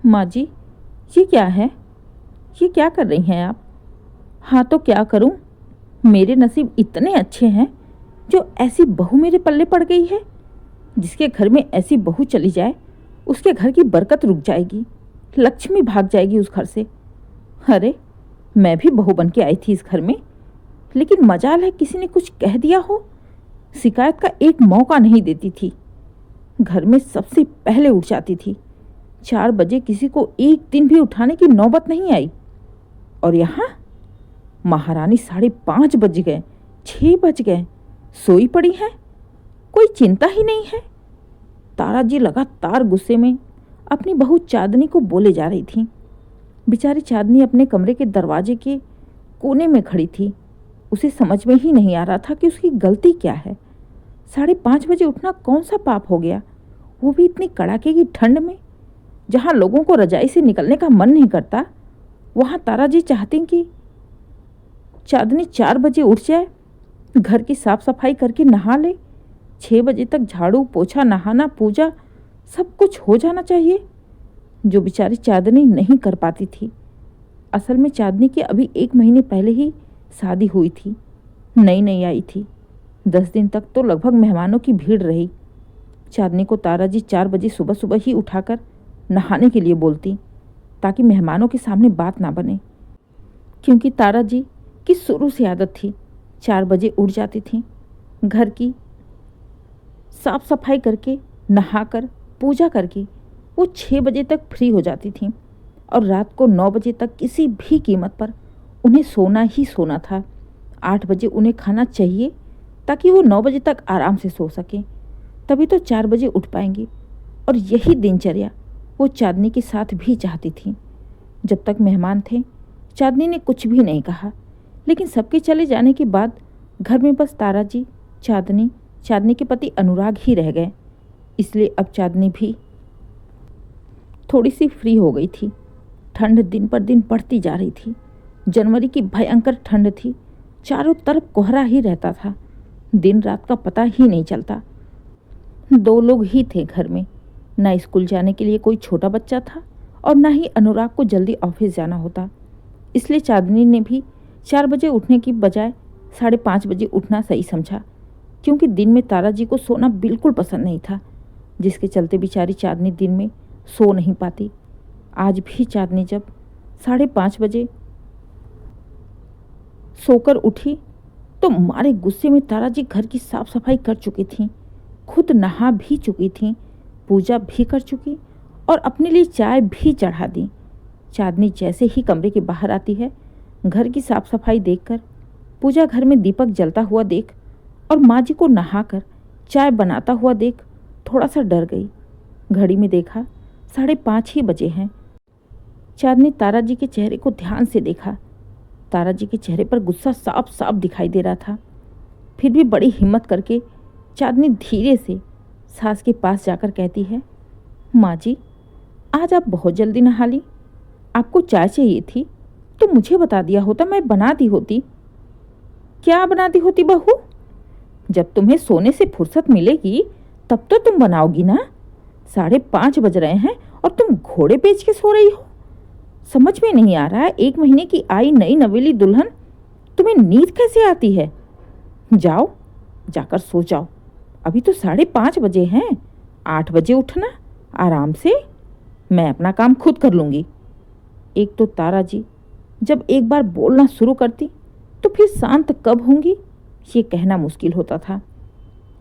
माँ जी, ये क्या है? ये क्या कर रही हैं आप? हाँ तो क्या करूं? मेरे नसीब इतने अच्छे हैं जो ऐसी बहू मेरे पल्ले पड़ गई है। जिसके घर में ऐसी बहू चली जाए उसके घर की बरकत रुक जाएगी, लक्ष्मी भाग जाएगी उस घर से। अरे, मैं भी बहू बन के आई थी इस घर में, लेकिन मजाल है किसी ने कुछ कह दिया हो। शिकायत का एक मौका नहीं देती थी। घर में सबसे पहले उठ जाती थी। 4 बजे किसी को एक दिन भी उठाने की नौबत नहीं आई। और यहाँ महारानी 5:30 बज गए, 6 बज गए, सोई पड़ी है, कोई चिंता ही नहीं है। तारा जी लगातार गुस्से में अपनी बहू चांदनी को बोले जा रही थी। बेचारी चांदनी अपने कमरे के दरवाजे के कोने में खड़ी थी। उसे समझ में ही नहीं आ रहा था कि उसकी गलती क्या है। 5:30 बजे उठना कौन सा पाप हो गया, वो भी इतनी कड़ाके की ठंड में। जहाँ लोगों को रजाई से निकलने का मन नहीं करता, वहाँ तारा जी चाहती कि चांदनी 4 बजे उठ जाए, घर की साफ सफाई करके नहा ले। 6 बजे तक झाड़ू पोछा, नहाना, पूजा सब कुछ हो जाना चाहिए, जो बेचारी चांदनी नहीं कर पाती थी। असल में चांदनी के अभी 1 महीने पहले ही शादी हुई थी, नई नई आई थी। 10 दिन तक तो लगभग मेहमानों की भीड़ रही। चांदनी को तारा जी 4 बजे सुबह सुबह ही उठाकर नहाने के लिए बोलती, ताकि मेहमानों के सामने बात ना बने। क्योंकि तारा जी की शुरू से आदत थी, 4 बजे उठ जाती थी, घर की साफ सफाई करके नहाकर पूजा करके वो 6 बजे तक फ्री हो जाती थी। और रात को 9 बजे तक किसी भी कीमत पर उन्हें सोना ही सोना था। 8 बजे उन्हें खाना चाहिए ताकि वो 9 बजे तक आराम से सो सकें, तभी तो 4 बजे उठ पाएंगी। और यही दिनचर्या वो चांदनी के साथ भी चाहती थी। जब तक मेहमान थे चांदनी ने कुछ भी नहीं कहा, लेकिन सबके चले जाने के बाद घर में बस तारा जी, चांदनी, चांदनी के पति अनुराग ही रह गए। इसलिए अब चांदनी भी थोड़ी सी फ्री हो गई थी। ठंड दिन पर दिन बढ़ती जा रही थी। जनवरी की भयंकर ठंड थी, चारों तरफ कोहरा ही रहता था, दिन रात का पता ही नहीं चलता। 2 लोग ही थे घर में, ना स्कूल जाने के लिए कोई छोटा बच्चा था और ना ही अनुराग को जल्दी ऑफिस जाना होता। इसलिए चांदनी ने भी 4 बजे उठने की बजाय 5:30 बजे उठना सही समझा, क्योंकि दिन में तारा जी को सोना बिल्कुल पसंद नहीं था, जिसके चलते बेचारी चांदनी दिन में सो नहीं पाती। आज भी चांदनी जब 5:30 बजे सोकर उठी तो मारे गुस्से में तारा जी घर की साफ सफाई कर चुकी थीं, खुद नहा भी चुकी थीं, पूजा भी कर चुकी और अपने लिए चाय भी चढ़ा दी। चांदनी जैसे ही कमरे के बाहर आती है, घर की साफ सफाई देखकर, पूजा घर में दीपक जलता हुआ देख और माँ जी को नहाकर चाय बनाता हुआ देख थोड़ा सा डर गई। घड़ी में देखा 5:30 ही बजे हैं। चांदनी तारा जी के चेहरे को ध्यान से देखा। तारा जी के चेहरे पर गुस्सा साफ साफ दिखाई दे रहा था। फिर भी बड़ी हिम्मत करके चांदनी धीरे से सास के पास जाकर कहती है, माँ जी, आज आप बहुत जल्दी नहा ली। आपको चाय चाहिए थी तो मुझे बता दिया होता, मैं बना दी होती। क्या बना दी होती बहू? जब तुम्हें सोने से फुर्सत मिलेगी तब तो तुम बनाओगी ना। 5:30 बज रहे हैं और तुम घोड़े बेच के सो रही हो। समझ में नहीं आ रहा है, 1 महीने की आई नई नवेली दुल्हन, तुम्हें नींद कैसे आती है? जाओ, जाकर सो जाओ। अभी तो 5:30 बजे हैं, 8 बजे उठना आराम से। मैं अपना काम खुद कर लूँगी। एक तो तारा जी जब एक बार बोलना शुरू करती तो फिर शांत कब होंगी ये कहना मुश्किल होता था।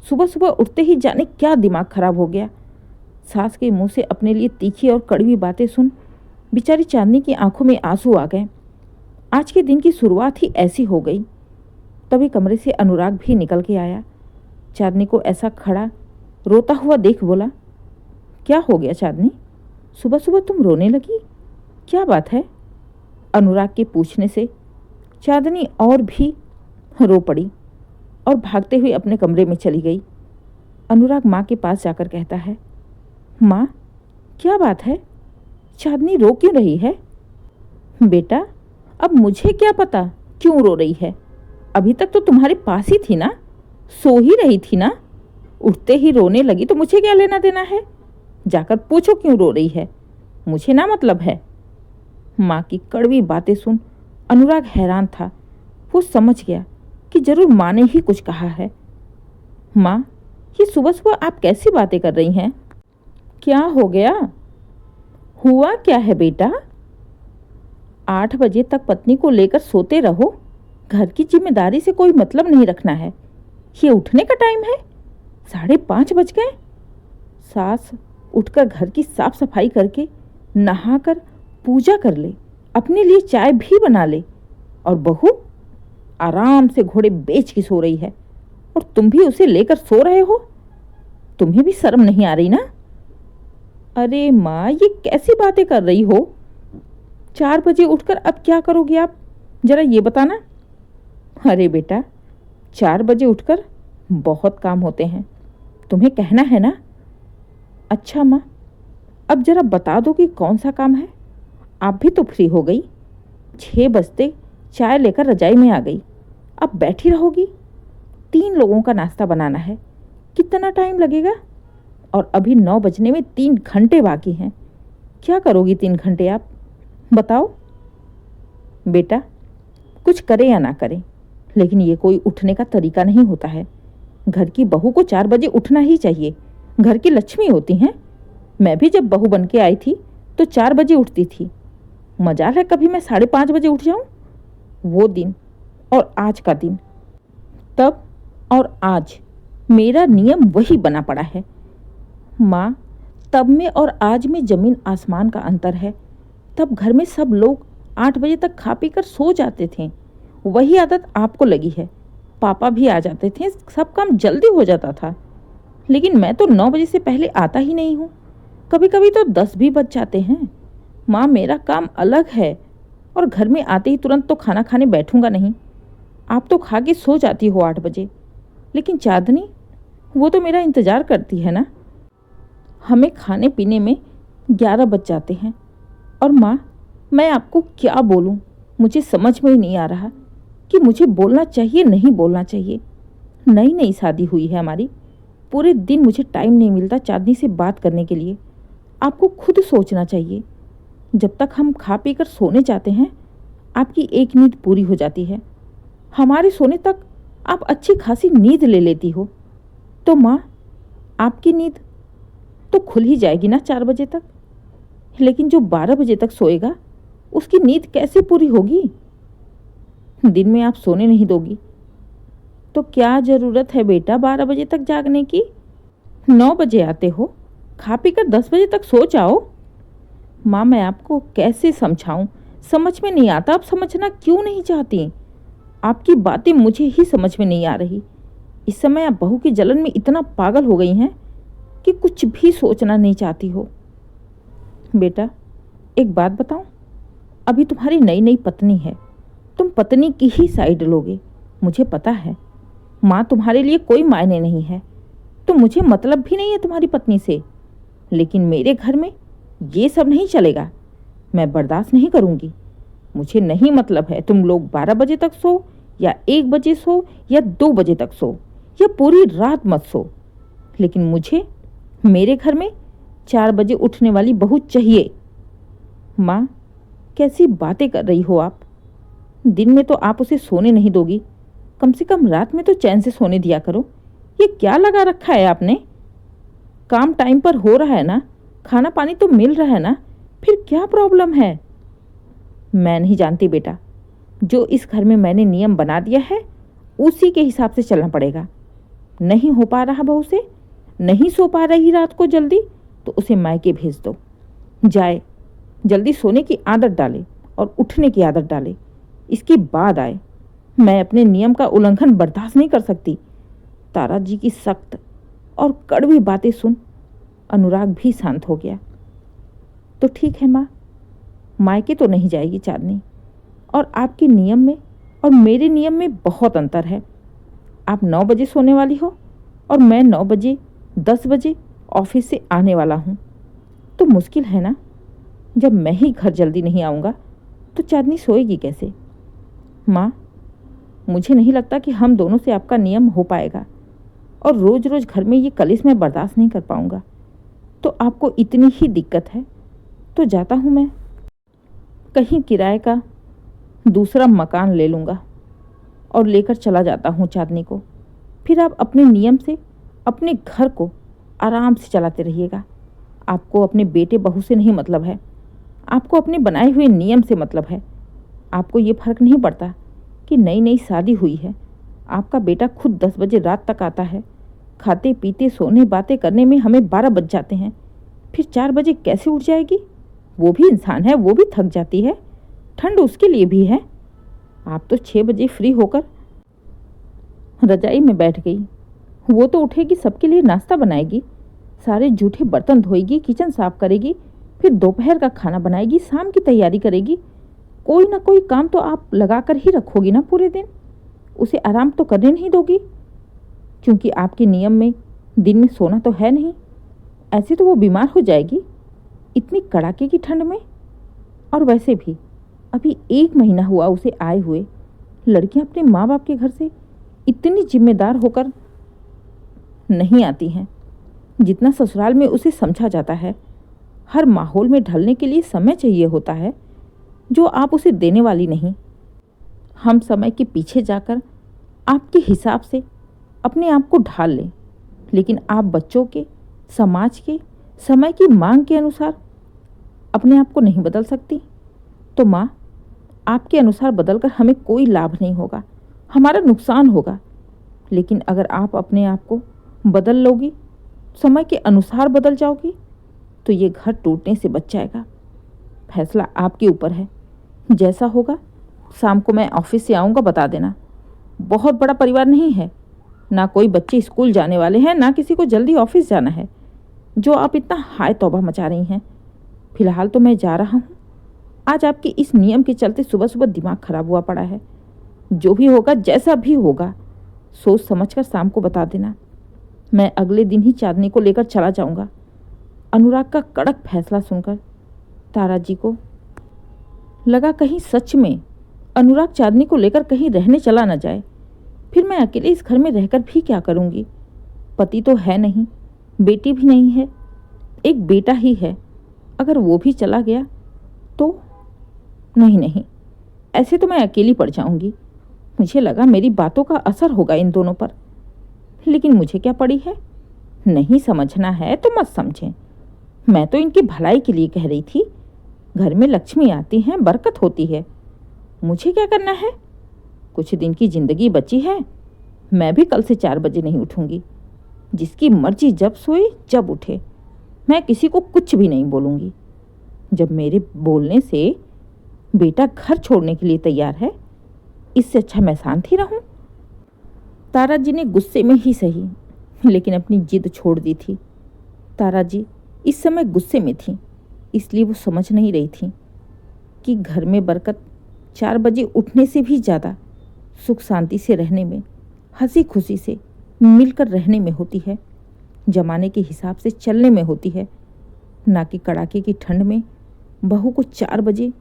सुबह सुबह उठते ही जाने क्या दिमाग खराब हो गया। सास के मुंह से अपने लिए तीखी और कड़वी बातें सुन बेचारी चांदनी की आंखों में आंसू आ गए। आज के दिन की शुरुआत ही ऐसी हो गई। तभी कमरे से अनुराग भी निकल के आया। चांदनी को ऐसा खड़ा रोता हुआ देख बोला, क्या हो गया चांदनी, सुबह सुबह तुम रोने लगी, क्या बात है? अनुराग के पूछने से चांदनी और भी रो पड़ी और भागते हुए अपने कमरे में चली गई। अनुराग माँ के पास जाकर कहता है, माँ, क्या बात है, चांदनी रो क्यों रही है? बेटा, अब मुझे क्या पता क्यों रो रही है, अभी तक तो तुम्हारे पास ही थी ना, सो ही रही थी ना, उठते ही रोने लगी तो मुझे क्या लेना देना है? जाकर पूछो क्यों रो रही है। मुझे ना मतलब है। माँ की कड़वी बातें सुन अनुराग हैरान था। वो समझ गया कि जरूर माँ ने ही कुछ कहा है। माँ, ये सुबह सुबह आप कैसी बातें कर रही हैं? क्या हो गया? हुआ क्या है बेटा? 8 बजे तक पत्नी को लेकर सोते रहो। घर की जिम्मेदारी से कोई मतलब नहीं रखना है। ये उठने का टाइम है? 5:30 बज गए। सास उठकर घर की साफ सफाई करके नहाकर पूजा कर ले, अपने लिए चाय भी बना ले, और बहू आराम से घोड़े बेच के सो रही है, और तुम भी उसे लेकर सो रहे हो। तुम्हें भी शर्म नहीं आ रही ना? अरे माँ, ये कैसी बातें कर रही हो? 4 बजे उठकर अब क्या करोगी आप, जरा ये बताना। अरे बेटा, 4 बजे उठकर बहुत काम होते हैं, तुम्हें कहना है ना? अच्छा माँ, अब जरा बता दो कि कौन सा काम है। आप भी तो फ्री हो गई। 6 बजते चाय लेकर रजाई में आ गई, अब बैठी रहोगी? 3 लोगों का नाश्ता बनाना है, कितना टाइम लगेगा? और अभी 9 बजने में 3 घंटे बाकी हैं। क्या करोगी 3 घंटे आप, बताओ। बेटा, कुछ करें या ना करें, लेकिन ये कोई उठने का तरीका नहीं होता है। घर की बहू को 4 बजे उठना ही चाहिए। घर की लक्ष्मी होती हैं। मैं भी जब बहू बन के आई थी तो 4 बजे उठती थी। मजाल है कभी मैं 5:30 बजे उठ जाऊं? वो दिन और आज का दिन, तब और आज मेरा नियम वही बना पड़ा है। माँ, तब में और आज में जमीन आसमान का अंतर है। तब घर में सब लोग 8 बजे तक खा पी कर सो जाते थे। वही आदत आपको लगी है। पापा भी आ जाते थे, सब काम जल्दी हो जाता था। लेकिन मैं तो 9 बजे से पहले आता ही नहीं हूँ। कभी कभी तो 10 भी बज जाते हैं। माँ, मेरा काम अलग है, और घर में आते ही तुरंत तो खाना खाने बैठूंगा नहीं। आप तो खा के सो जाती हो 8 बजे, लेकिन चांदनी, वो तो मेरा इंतज़ार करती है ना। हमें खाने पीने में 11 बज जाते हैं। और माँ, मैं आपको क्या बोलूँ, मुझे समझ में ही नहीं आ रहा कि मुझे बोलना चाहिए नहीं बोलना चाहिए। नई नई शादी हुई है हमारी, पूरे दिन मुझे टाइम नहीं मिलता चांदनी से बात करने के लिए। आपको खुद सोचना चाहिए। जब तक हम खा पी कर सोने जाते हैं, आपकी एक नींद पूरी हो जाती है। हमारे सोने तक आप अच्छी खासी नींद ले लेती हो। तो माँ, आपकी नींद तो खुल ही जाएगी ना 4 बजे तक। लेकिन जो 12 बजे तक सोएगा, उसकी नींद कैसे पूरी होगी? दिन में आप सोने नहीं दोगी तो क्या ज़रूरत है बेटा 12 बजे तक जागने की? 9 बजे आते हो, खा पी कर 10 बजे तक सो जाओ। माँ, मैं आपको कैसे समझाऊं, समझ में नहीं आता। आप समझना क्यों नहीं चाहती? आपकी बातें मुझे ही समझ में नहीं आ रही। इस समय आप बहू की जलन में इतना पागल हो गई हैं कि कुछ भी सोचना नहीं चाहती हो। बेटा, एक बात बताऊं, अभी तुम्हारी नई नई पत्नी है, तुम पत्नी की ही साइड लोगे, मुझे पता है। माँ तुम्हारे लिए कोई मायने नहीं है, तो मुझे मतलब भी नहीं है तुम्हारी पत्नी से। लेकिन मेरे घर में ये सब नहीं चलेगा। मैं बर्दाश्त नहीं करूँगी। मुझे नहीं मतलब है तुम लोग 12 बजे तक सो, या 1 बजे सो, या 2 बजे तक सो, या पूरी रात मत सो। लेकिन मुझे मेरे घर में 4 बजे उठने वाली बहू चाहिए। माँ, कैसी बातें कर रही हो आप? दिन में तो आप उसे सोने नहीं दोगी, कम से कम रात में तो चैन से सोने दिया करो। ये क्या लगा रखा है आपने? काम टाइम पर हो रहा है ना, खाना पानी तो मिल रहा है ना, फिर क्या प्रॉब्लम है? मैं नहीं जानती बेटा, जो इस घर में मैंने नियम बना दिया है उसी के हिसाब से चलना पड़ेगा। नहीं हो पा रहा बहू से, नहीं सो पा रही रात को जल्दी, तो उसे मायके भेज दो। जाए, जल्दी सोने की आदत डाले और उठने की आदत डाले, इसके बाद आए। मैं अपने नियम का उल्लंघन बर्दाश्त नहीं कर सकती। तारा जी की सख्त और कड़वी बातें सुन अनुराग भी शांत हो गया। तो ठीक है माँ, मायके तो नहीं जाएगी चांदनी, और आपके नियम में और मेरे नियम में बहुत अंतर है। आप 9 बजे सोने वाली हो, और मैं 9 बजे 10 बजे ऑफिस से आने वाला हूँ। तो मुश्किल है ना, जब मैं ही घर जल्दी नहीं आऊँगा तो चांदनी सोएगी कैसे? माँ, मुझे नहीं लगता कि हम दोनों से आपका नियम हो पाएगा, और रोज़ रोज़ घर में ये कलेश मैं बर्दाश्त नहीं कर पाऊँगा। तो आपको इतनी ही दिक्कत है तो जाता हूँ मैं, कहीं किराए का दूसरा मकान ले लूँगा और लेकर चला जाता हूँ चांदनी को। फिर आप अपने नियम से अपने घर को आराम से चलाते रहिएगा। आपको अपने बेटे बहू से नहीं मतलब है, आपको अपने बनाए हुए नियम से मतलब है। आपको ये फर्क नहीं पड़ता कि नई नई शादी हुई है, आपका बेटा खुद 10 बजे रात तक आता है। खाते पीते सोने बातें करने में हमें 12 बज जाते हैं। फिर 4 बजे कैसे उठ जाएगी? वो भी इंसान है, वो भी थक जाती है, ठंड उसके लिए भी है। आप तो 6 बजे फ्री होकर रजाई में बैठ गई। वो तो उठेगी, सबके लिए नाश्ता बनाएगी, सारे जूठे बर्तन धोएगी, किचन साफ करेगी, फिर दोपहर का खाना बनाएगी, शाम की तैयारी करेगी। कोई ना कोई काम तो आप लगा कर ही रखोगी ना पूरे दिन। उसे आराम तो करने नहीं दोगी, क्योंकि आपके नियम में दिन में सोना तो है नहीं। ऐसे तो वो बीमार हो जाएगी इतनी कड़ाके की ठंड में। और वैसे भी अभी 1 महीना हुआ उसे आए हुए। लड़कियां अपने माँ बाप के घर से इतनी जिम्मेदार होकर नहीं आती हैं जितना ससुराल में उसे समझा जाता है। हर माहौल में ढलने के लिए समय चाहिए होता है, जो आप उसे देने वाली नहीं। हम समय के पीछे जाकर आपके हिसाब से अपने आप को ढाल लें, लेकिन आप बच्चों के, समाज के, समय की मांग के अनुसार अपने आप को नहीं बदल सकती। तो माँ, आपके अनुसार बदलकर हमें कोई लाभ नहीं होगा, हमारा नुकसान होगा। लेकिन अगर आप अपने आप को बदल लोगी, समय के अनुसार बदल जाओगी, तो ये घर टूटने से बच जाएगा। फैसला आपके ऊपर है। जैसा होगा शाम को मैं ऑफिस से आऊँगा, बता देना। बहुत बड़ा परिवार नहीं है, ना कोई बच्चे स्कूल जाने वाले हैं, ना किसी को जल्दी ऑफिस जाना है, जो आप इतना हाय तौबा मचा रही हैं। फिलहाल तो मैं जा रहा हूँ। आज आपके इस नियम के चलते सुबह सुबह दिमाग खराब हुआ पड़ा है। जो भी होगा, जैसा भी होगा, सोच समझकर शाम को बता देना। मैं अगले दिन ही चांदनी को लेकर चला जाऊंगा। अनुराग का कड़क फैसला सुनकर तारा जी को लगा कहीं सच में अनुराग चांदनी को लेकर कहीं रहने चला न जाए। फिर मैं अकेले इस घर में रहकर भी क्या करूंगी? पति तो है नहीं, बेटी भी नहीं है, एक बेटा ही है। अगर वो भी चला गया तो नहीं नहीं, ऐसे तो मैं अकेली पड़ जाऊंगी। मुझे लगा मेरी बातों का असर होगा इन दोनों पर, लेकिन मुझे क्या पड़ी है। नहीं समझना है तो मत समझें। मैं तो इनकी भलाई के लिए कह रही थी। घर में लक्ष्मी आती हैं, बरकत होती है। मुझे क्या करना है? कुछ दिन की जिंदगी बची है। मैं भी कल से 4 बजे नहीं उठूंगी। जिसकी मर्जी जब सोए जब उठे। मैं किसी को कुछ भी नहीं बोलूंगी। जब मेरे बोलने से बेटा घर छोड़ने के लिए तैयार है, इससे अच्छा मैं शांत ही रहूं। तारा जी ने गुस्से में ही सही, लेकिन अपनी जिद छोड़ दी थी। तारा जी इस समय गुस्से में थी, इसलिए वो समझ नहीं रही थी कि घर में बरकत 4 बजे उठने से भी ज़्यादा सुख शांति से रहने में, हंसी खुशी से मिलकर रहने में होती है, जमाने के हिसाब से चलने में होती है, ना कि कड़ाके की ठंड में बहू को 4 बजे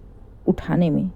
उठाने में।